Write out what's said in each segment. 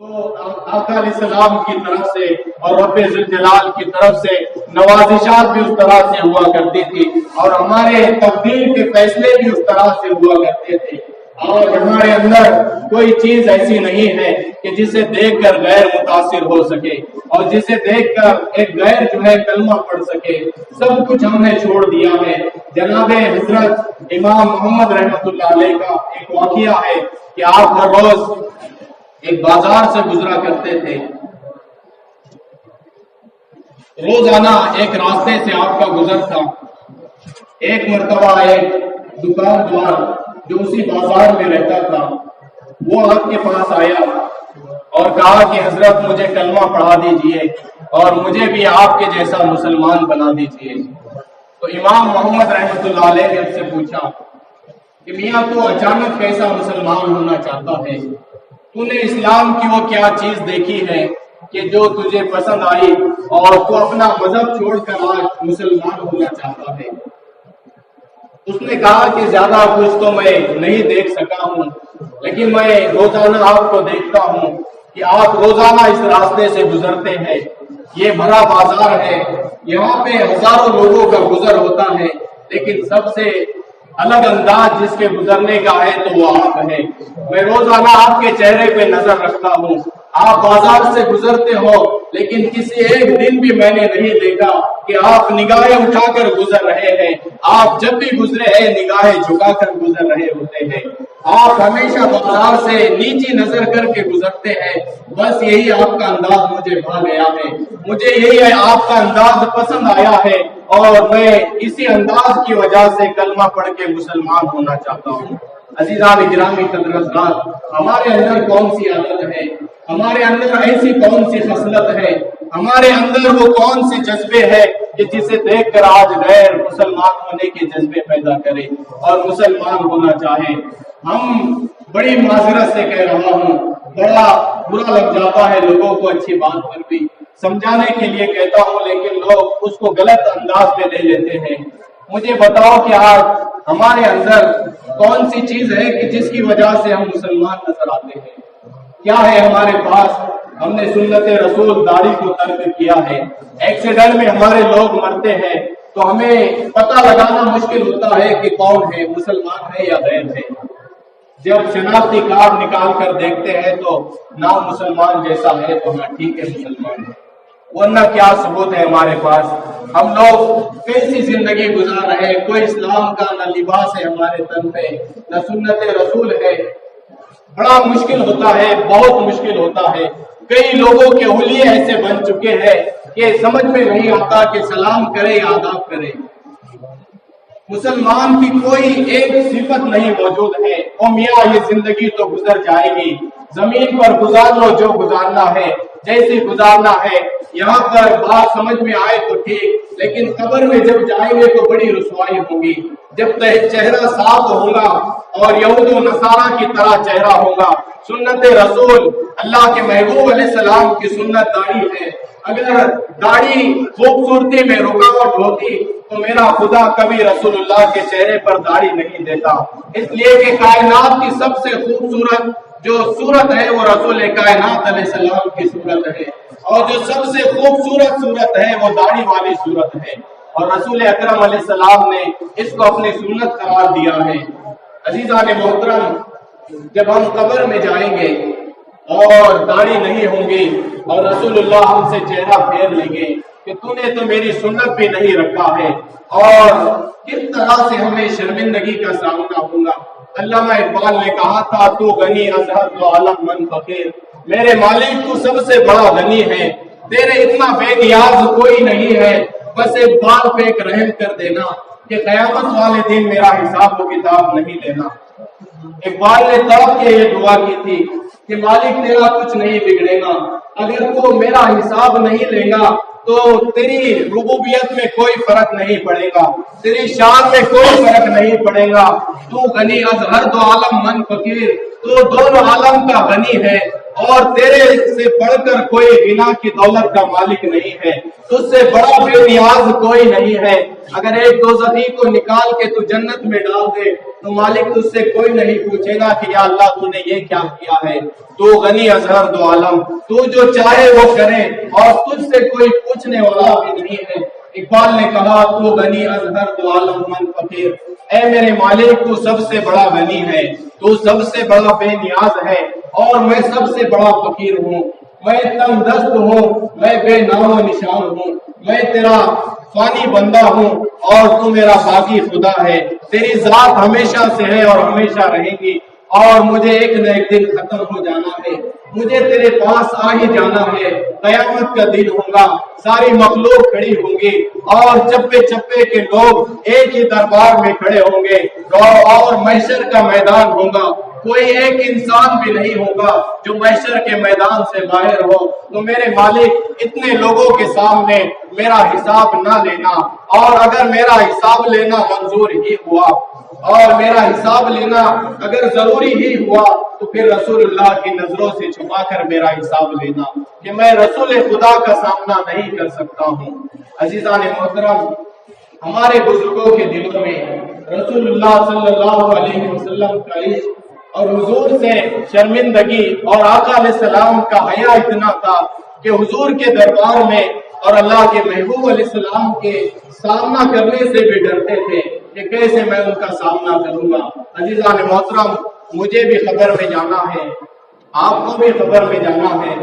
تو آقا علیہ السلام کی طرف سے اور رب ذوالجلال کی طرف سے نوازشات بھی اس طرح سے ہوا کرتی تھی اور ہمارے تقدیر کے فیصلے بھی اس طرح سے ہوا کرتے تھے۔ اور ہمارے اندر کوئی چیز ایسی نہیں ہے کہ جسے دیکھ کر غیر متاثر ہو سکے اور جسے دیکھ کر ایک غیر جو ہے کلمہ پڑھ سکے، سب کچھ ہم نے چھوڑ دیا ہے۔ جناب حضرت امام محمد رحمۃ اللہ علیہ کا ایک واقعہ ہے کہ آپ ہر روز ایک بازار سے گزرا کرتے تھے، روزانہ ایک راستے سے آپ کا گزر تھا۔ ایک مرتبہ ایک دکاندار جو اسی بازار میں رہتا تھا وہ آپ کے پاس آیا اور کہا کہ حضرت مجھے کلمہ پڑھا دیجئے اور مجھے بھی آپ کے جیسا مسلمان بنا دیجئے۔ تو امام محمد رحمۃ اللہ علیہ نے اس سے پوچھا کہ میاں تو اچانک کیسا مسلمان ہونا چاہتا ہے؟ تو نے اسلام کی وہ کیا چیز دیکھی ہے کہ جو تجھے پسند آئی اور تو اپنا مذہب چھوڑ کر آج مسلمان ہونا چاہتا ہے؟ اس نے کہا کہ زیادہ کچھ تو میں نہیں دیکھ سکا ہوں، لیکن میں روزانہ آپ کو دیکھتا ہوں کہ آپ روزانہ اس راستے سے گزرتے ہیں۔ یہ بڑا بازار ہے، یہاں پہ ہزاروں لوگوں کا گزر ہوتا ہے، لیکن سب سے الگ انداز جس کے گزرنے کا ہے تو وہ آپ ہے۔ میں روزانہ آپ کے چہرے پہ نظر رکھتا ہوں، آپ بازار سے گزرتے ہو لیکن کسی ایک دن بھی میں نے نہیں دیکھا کہ آپ نگاہیں اٹھا کر گزر رہے ہیں۔ آپ جب بھی گزرے ہیں نگاہیں جھکا کر گزر رہے ہوتے ہیں۔ آپ ہمیشہ بازار سے نیچی نظر کر کے گزرتے ہیں۔ بس یہی آپ کا انداز مجھے بھا گیا ہے، مجھے یہی ہے آپ کا انداز پسند آیا ہے اور میں اسی انداز کی وجہ سے کلمہ پڑھ کے مسلمان ہونا چاہتا ہوں۔ عزیزان گرامی قدرت، ہمارے اندر کون سی عادت ہے، ہمارے اندر ایسی کون سی خصلت ہے، ہمارے اندر وہ کون سے جذبے ہے کہ جسے دیکھ کر آج غیر مسلمان ہونے کے جذبے پیدا کرے اور مسلمان ہونا چاہے۔ ہم بڑی معذرت سے کہہ رہا ہوں، بڑا برا لگ جاتا ہے لوگوں کو اچھی بات پر بھی سمجھانے کے لیے کہتا ہوں، لیکن لوگ اس کو غلط انداز میں لے لیتے ہیں۔ مجھے بتاؤ کہ آج ہمارے اندر کون سی چیز ہے کہ جس کی وجہ سے ہم مسلمان نظر آتے ہیں؟ کیا ہے ہمارے پاس؟ ہم نے سنت رسول داڑھی کو ترک کیا ہے۔ ایکسیڈنٹ میں ہمارے لوگ مرتے ہیں تو ہمیں پتہ لگانا مشکل ہوتا ہے کہ کون ہے، مسلمان ہے یا غیر ہے۔ جب شناختی کارڈ نکال کر دیکھتے ہیں تو نام مسلمان جیسا ہے تو ہاں ٹھیک ہے مسلمان ہے، ورنہ کیا ثبوت ہے ہمارے پاس؟ ہم لوگ کیسی زندگی گزار رہے ہیں؟ کوئی اسلام کا نہ لباس ہے ہمارے تن پہ، نہ سنت رسول ہے۔ بڑا مشکل ہوتا ہے، بہت مشکل ہوتا ہے۔ کئی لوگوں کے حلیے ایسے بن چکے ہیں کہ سمجھ میں نہیں آتا کہ سلام کرے یا آداب کرے۔ مسلمان کی کوئی ایک صفت نہیں موجود ہے، او میاں یہ زندگی تو گزر جائے گی، زمین پر گزار لو جو گزارنا ہے، جیسے گزارنا ہے۔ یہاں پر بات سمجھ میں آئے تو ٹھیک، لیکن قبر میں جب جائیں گے تو بڑی رسوائی ہوگی۔ جب چہرہ صاف ہوگا اور یہود و نصارہ کی طرح چہرہ ہوگا۔ سنت رسول اللہ کے محبوب علیہ السلام کی سنت داڑھی ہے۔ اگر داڑھی خوبصورتی میں رکاوٹ ہوتی تو میرا خدا کبھی رسول اللہ کے چہرے پر داڑھی نہیں دیتا، اس لیے کہ کائنات کی سب سے خوبصورت جو صورت ہے وہ رسول کائنات علیہ السلام کی صورت ہے، اور جو سب سے خوبصورت صورت ہے وہ داڑھی والی صورت ہے، اور رسول اکرم علیہ السلام نے اس کو اپنی سنت قرار دیا ہے۔ عزیزان محترم، جب ہم قبر میں جائیں گے اور داڑھی نہیں ہوں گی اور رسول اللہ ہم سے چہرہ پھیر لیں گے کہ تو نے تو میری سنت بھی نہیں رکھا ہے، اور کس طرح سے ہمیں شرمندگی کا سامنا ہوگا۔ علامہ اقبال نے کہا تھا تو غنی ازہر تو عالم من فقیر، میرے مالک تو سب سے بڑا غنی ہے، تیرے اتنا بے نیاز کوئی نہیں ہے، بس ایک بال پہ ایک رحم کر دینا کہ قیامت والے دن میرا حساب و کتاب نہیں لینا۔ اقبال نے تڑپ کے یہ دعا کی تھی کہ مالک تیرا کچھ نہیں بگڑے گا، اگر تو میرا حساب نہیں لے گا تو تیری ربوبیت میں کوئی فرق نہیں پڑے گا، تیری شان میں کوئی فرق نہیں پڑے گا۔ تو غنی از ہر دو عالم من فقیر، تو دونوں عالم کا غنی ہے، اور تیرے سے بڑھ کر کوئی غنا کی دولت کا مالک نہیں ہے، تجھ سے بڑا بے نیاز کوئی نہیں ہے۔ اگر ایک دوزخی کو نکال کے تو جنت میں ڈال دے تو مالک تجھ سے کوئی نہیں پوچھے گا کہ یا اللہ تو نے یہ کیا کیا ہے، تو غنی از ہر دو عالم، تو جو چاہے وہ کرے اور تجھ سے کوئی پوچھنے والا بھی نہیں ہے۔ اقبال نے کہا تو غنی از ہر دو عالم من فقیر، اے میرے مالک تو سب سے بڑا غنی ہے، تو سب سے بڑا بے نیاز ہے اور میں سب سے بڑا فقیر ہوں، میں تنگ دست ہوں، میں بے نام و نشان ہوں، میں تیرا فانی بندہ ہوں اور تو میرا باقی خدا ہے، تیری ذات ہمیشہ سے ہے اور ہمیشہ رہے گی، اور مجھے ایک نہ ایک دن ختم ہو جانا ہے، مجھے تیرے پاس آ ہی جانا ہے۔ قیامت کا دن ہوگا، ساری مخلوق کھڑی ہوں گی اور چپے چپے کے لوگ ایک ہی دربار میں کھڑے ہوں گے اور محشر کا میدان ہوگا، کوئی ایک انسان بھی نہیں ہوگا جو محشر کے میدان سے باہر ہو۔ تو میرے مالک اتنے لوگوں کے سامنے میرا حساب نہ لینا، اور اگر میرا حساب لینا منظور ہی ہوا اور میرا حساب لینا اگر ضروری ہی ہوا تو پھر رسول اللہ کی نظروں سے چھپا کر میرا حساب لینا، کہ میں رسول خدا کا سامنا نہیں کر سکتا ہوں۔ عزیزان محترم، ہمارے بزرگوں کے دلوں میں رسول اللہ صلی اللہ علیہ وسلم کا عشق اور حضور سے شرمندگی اور آقا علیہ السلام کا حیا اتنا تھا کہ حضور کے دربار میں اور اللہ کے محبوب علیہ السلام کے سامنا کرنے سے بھی ڈرتے تھے کہ کیسے میں ان کا سامنا کروں گا۔ عزیزان محترم، مجھے بھی خبر میں جانا ہے، آپ کو بھی خبر میں جانا ہے،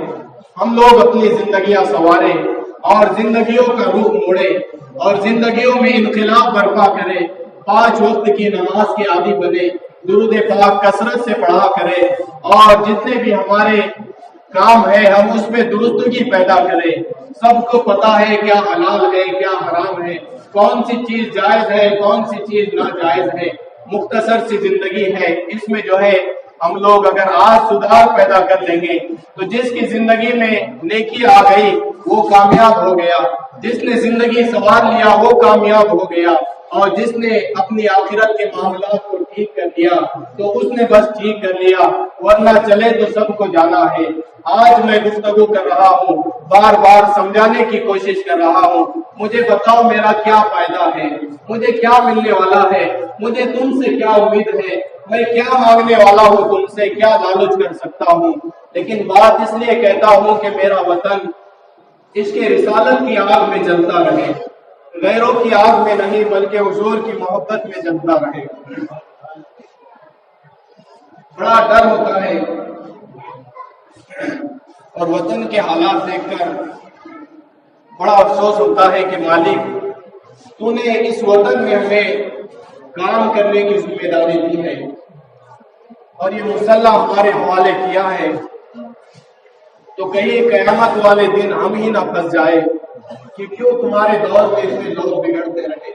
ہم لوگ اپنی زندگیاں سنواریں اور زندگیوں کا رخ موڑے اور زندگیوں میں انقلاب برپا کرے، 5 وقت کی نماز کے عادی بنے، درود پاک کثرت سے پڑھا کرے، اور جتنے بھی ہمارے کام ہے ہم اس میں درستگی پیدا کریں۔ سب کو پتا ہے کیا حلال ہے کیا حرام ہے، کون سی چیز جائز ہے کون سی چیز ناجائز ہے۔ مختصر سی زندگی ہے، اس میں جو ہے ہم لوگ اگر آج سدھار پیدا کر لیں گے تو جس کی زندگی میں نیکی آ گئی وہ کامیاب ہو گیا، جس نے زندگی سنوار لیا وہ کامیاب ہو گیا، اور جس نے اپنی آخرت کے معاملات کو ٹھیک کر لیا تو اس نے بس ٹھیک کر لیا، ورنہ چلے تو سب کو جانا ہے۔ آج میں گفتگو کر رہا ہوں، بار بار سمجھانے کی کوشش کر رہا ہوں، مجھے بتاؤ میرا کیا فائدہ ہے، مجھے کیا ملنے والا ہے، مجھے تم سے کیا امید ہے، میں کیا مانگنے والا ہوں تم سے، کیا لالچ کر سکتا ہوں۔ لیکن بات اس لیے کہتا ہوں کہ میرا وطن عشق رسالت کی آگ میں جلتا رہے، غیروں کی آگ میں نہیں بلکہ حضور کی محبت میں جلتا رہے۔ بڑا ڈر ہوتا ہے اور وطن کے حالات دیکھ کر بڑا افسوس ہوتا ہے کہ مالک تو نے اس وطن میں ہمیں کام کرنے کی ذمہ داری دی ہے اور یہ مسلح ہمارے حوالے کیا ہے، تو کہیں قیامت والے دن ہم ہی نہ پھنس جائے کہ کیوں تمہارے دور میں اس میں لوگ بگڑتے رہے۔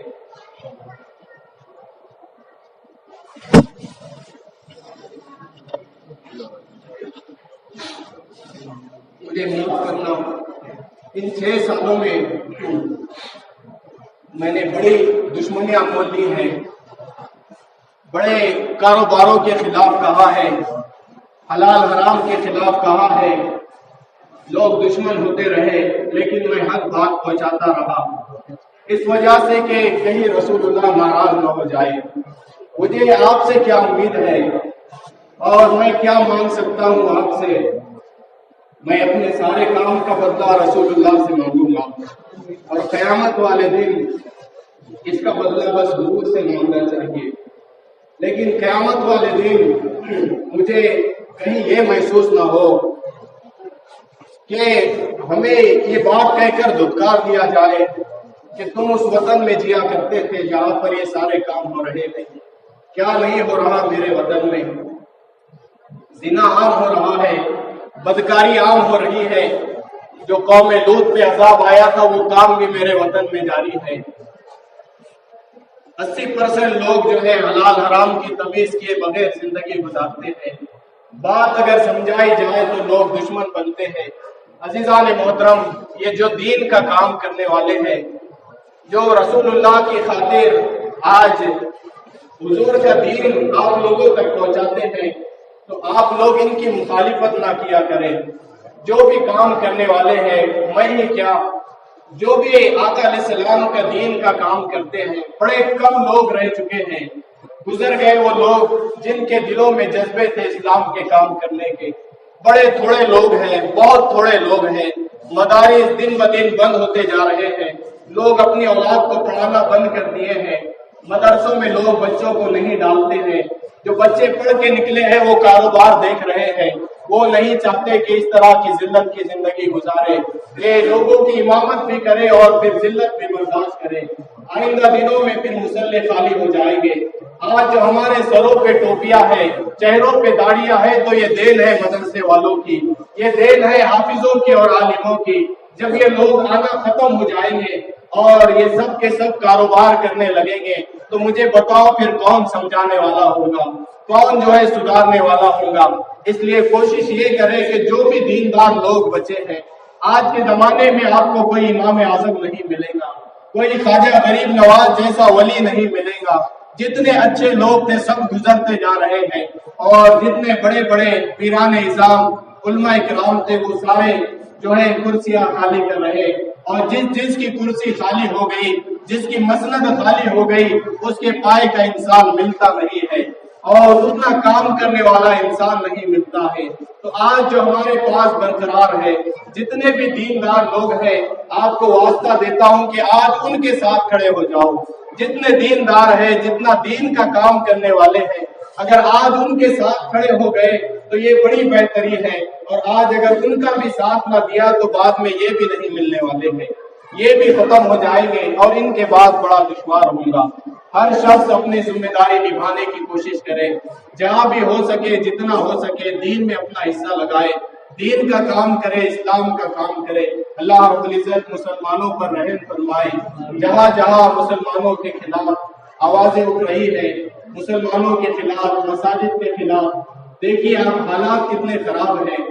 مجھے معاف کرنا، ان 6 سالوں میں نے بڑی دشمنیاں کھول لی ہیں، بڑے کاروباروں کے خلاف کہا ہے، حلال حرام کے خلاف کہا ہے، لوگ دشمن ہوتے رہے لیکن میں حق بات پہنچاتا رہا، اس وجہ سے کہ کہیں رسول اللہ ناراض نہ ہو جائے۔ مجھے آپ سے کیا امید ہے اور میں کیا مانگ سکتا ہوں آپ سے، میں اپنے سارے کام کا بدلہ رسول اللہ سے مانگوں گا، اور قیامت والے دن اس کا بدلہ بس حضور سے مانگنا چاہیے۔ لیکن قیامت والے دن مجھے کہیں یہ محسوس نہ ہو کہ ہمیں یہ بات کہہ کر دھتکار دیا جائے کہ تم اس وطن میں جیا کرتے تھے جہاں پر یہ سارے کام ہو رہے تھے، کیا نہیں ہو رہا میرے وطن میں؟ زنا عام ہو رہا ہے، بدکاری عام ہو رہی ہے، جو قوم لوط پہ عذاب آیا تھا وہ کام بھی میرے وطن میں جاری ہے۔ 80% لوگ جو ہے حلال حرام کی تمیز کیے بغیر زندگی گزارتے ہیں، بات اگر سمجھائی جائے تو لوگ دشمن بنتے ہیں۔ عزیزان محترم، یہ جو دین کا کام کرنے والے ہیں، جو رسول اللہ کی خاطر آج حضور کا دین آپ لوگوں تک پہنچاتے ہیں، تو آپ لوگ ان کی مخالفت نہ کیا کریں۔ جو بھی کام کرنے والے ہیں، میں ہی کیا، جو بھی آقا علیہ السلام کا دین کا کام کرتے ہیں، بڑے کم لوگ رہ چکے ہیں، گزر گئے وہ لوگ جن کے دلوں میں جذبے تھے اسلام کے کام کرنے کے۔ بڑے تھوڑے لوگ ہیں، بہت تھوڑے لوگ ہیں۔ مدارس دن بدن بند ہوتے جا رہے ہیں، لوگ اپنی اولاد کو پڑھانا بند کر دیے ہیں، مدرسوں میں لوگ بچوں کو نہیں ڈالتے ہیں۔ جو بچے پڑھ کے نکلے ہیں وہ کاروبار دیکھ رہے ہیں، وہ نہیں چاہتے کہ اس طرح کی ذلت کی زندگی گزارے، یہ لوگوں کی امامت بھی کرے اور پھر ذلت بھی برداشت کرے۔ آئندہ دنوں میں پھر مصلے خالی ہو جائیں گے۔ آج جو ہمارے سروں پہ ٹوپیاں ہے، چہروں پہ داڑیاں ہے، تو یہ دین ہے مدرسے والوں کی، یہ دین ہے حافظوں کی اور عالموں کی۔ جب یہ لوگ آنا ختم ہو جائیں گے اور یہ سب کے سب کاروبار کرنے لگیں گے تو مجھے بتاؤ پھر کون سمجھانے والا ہوگا، کون جو ہے سدھارنے والا ہوگا۔ اس لیے کوشش یہ کرے کہ جو بھی دیندار لوگ بچے ہیں، آج کے زمانے میں آپ کو کوئی امام اعظم نہیں ملے گا، کوئی خواجہ غریب نواز جیسا ولی نہیں ملے گا۔ جتنے اچھے لوگ تھے سب گزرتے جا رہے ہیں، اور جتنے بڑے بڑے پیران اعظام علماء کرام تھے وہ سارے جو ہے کرسیاں خالی کر رہے، اور جس کی کرسی خالی ہو گئی، جس کی مسند خالی ہو گئی، اس کے پائے کا انسان ملتا نہیں ہے اور اتنا کام کرنے والا انسان نہیں ملتا ہے۔ تو آج جو ہمارے پاس برقرار ہے، جتنے بھی دیندار لوگ ہیں، آپ کو واسطہ دیتا ہوں کہ آج ان کے ساتھ کھڑے ہو جاؤ۔ جتنے دیندار ہیں، جتنا دین کا کام کرنے والے ہیں، اگر آج ان کے ساتھ کھڑے ہو گئے تو یہ بڑی بہتری ہے، اور آج اگر ان کا بھی ساتھ نہ دیا تو بعد میں یہ بھی نہیں ملنے والے ہیں، یہ بھی ختم ہو جائیں گے اور ان کے بعد بڑا دشوار ہوگا۔ ہر شخص اپنی ذمہ داری نبھانے کی کوشش کرے، جہاں بھی ہو سکے جتنا ہو سکے دین میں اپنا حصہ لگائے، دین کا کام کرے، اسلام کا کام کرے۔ اللہ رب العزت مسلمانوں پر رحم فرمائے۔ جہاں جہاں مسلمانوں کے خلاف آوازیں اٹھ رہی ہے، مسلمانوں کے خلاف، مساجد کے خلاف، دیکھیے آپ حالات کتنے خراب ہیں،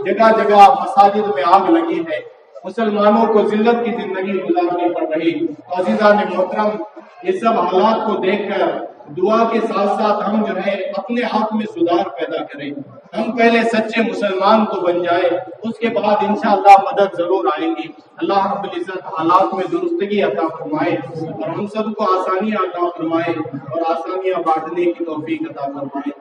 جگہ جگہ مساجد میں آگ لگی ہے، مسلمانوں کو ذلت کی زندگی گزارنی پڑ رہی۔ عزیزان محترم، یہ سب حالات کو دیکھ کر دعا کے ساتھ ساتھ ہم جو ہے اپنے آپ میں سدھار پیدا کریں۔ ہم پہلے سچے مسلمان تو بن جائے، اس کے بعد انشاءاللہ مدد ضرور آئیں گی۔ اللہ رب العزت حالات میں درستگی عطا فرمائے اور ہم سب کو آسانیاں عطا فرمائے اور آسانیاں بانٹنے کی توفیق عطا فرمائے۔